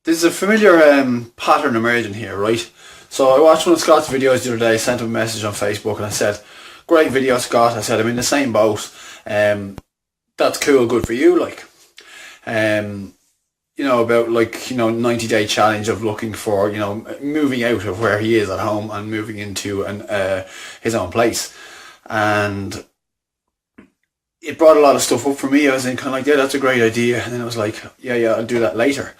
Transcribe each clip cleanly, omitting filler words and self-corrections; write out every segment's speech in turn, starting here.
There's a familiar pattern emerging here, right? So I watched one of Scott's videos the other day, sent him a message on Facebook, and I said, great video, Scott. I said, I'm in the same boat. That's cool, good for you, like. About 90-day challenge of looking for, moving out of where he is at home and moving into his own place. And it brought a lot of stuff up for me. I was kind of like, yeah, that's a great idea. And then I was like, yeah, I'll do that later.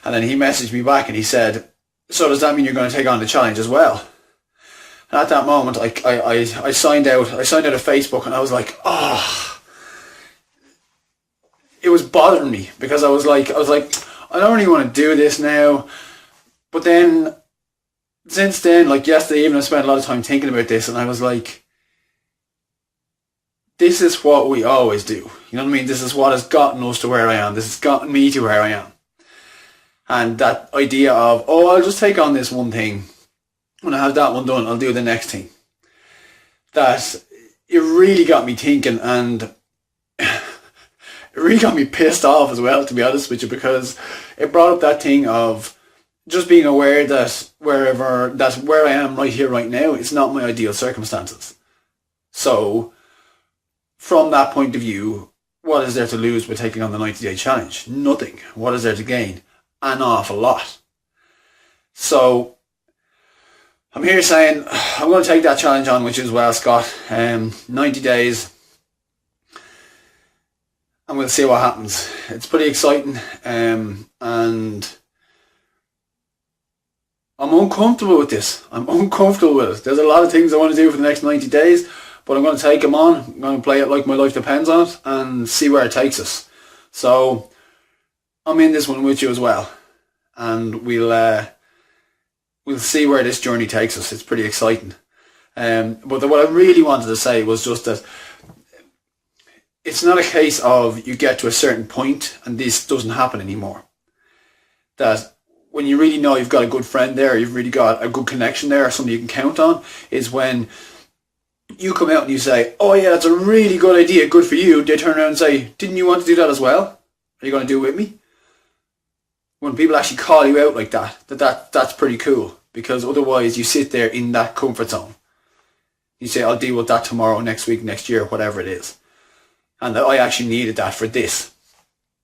And then he messaged me back and he said, so does that mean you're going to take on the challenge as well? And at that moment, I signed out of Facebook, and I was like, it was bothering me, because I was like, I don't really want to do this now. But then, since then, like yesterday even, I spent a lot of time thinking about this, and I was like, this is what we always do. You know what I mean? This is what has gotten us to where I am. This has gotten me to where I am. And that idea of, I'll just take on this one thing. When I have that one done, I'll do the next thing. That, it really got me thinking, and it really got me pissed off as well, to be honest with you, because it brought up that thing of just being aware that where I am right here, right now, it's not my ideal circumstances. So, from that point of view, what is there to lose by taking on the 90-day challenge? Nothing. What is there to gain? An awful lot. So, I'm here saying, I'm going to take that challenge on with you as well, Scott. 90 days. And we'll see what happens. It's pretty exciting. And I'm uncomfortable with this. I'm uncomfortable with it. There's a lot of things I want to do for the next 90 days. But I'm going to take them on. I'm going to play it like my life depends on it. And see where it takes us. So, I'm in this one with you as well. And we'll see where this journey takes us. It's pretty exciting. But what I really wanted to say was just that it's not a case of you get to a certain point and this doesn't happen anymore. That when you really know you've got a good friend there, you've really got a good connection there, somebody you can count on, is when you come out and you say, oh yeah, that's a really good idea, good for you. They turn around and say, didn't you want to do that as well? Are you going to do it with me? When people actually call you out like that's pretty cool, because otherwise you sit there in that comfort zone. You say, I'll deal with that tomorrow, next week, next year, whatever it is. And that I actually needed that for this.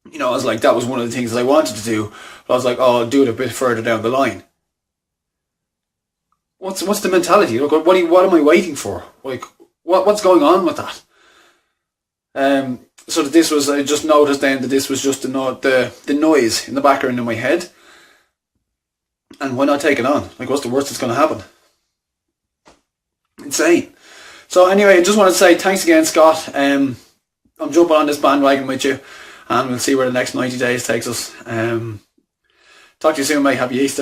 I was like, that was one of the things that I wanted to do, but I was like, I'll do it a bit further down the line. What's the mentality? Look, what am I waiting for? Like, what's going on with that? So that this was, I just noticed then that this was just the noise in the background in my head. And why not take it on? Like, what's the worst that's going to happen? Insane. So anyway, I just want to say thanks again, Scott. I'm jumping on this bandwagon with you, and we'll see where the next 90 days takes us. Talk to you soon, mate. Happy Easter.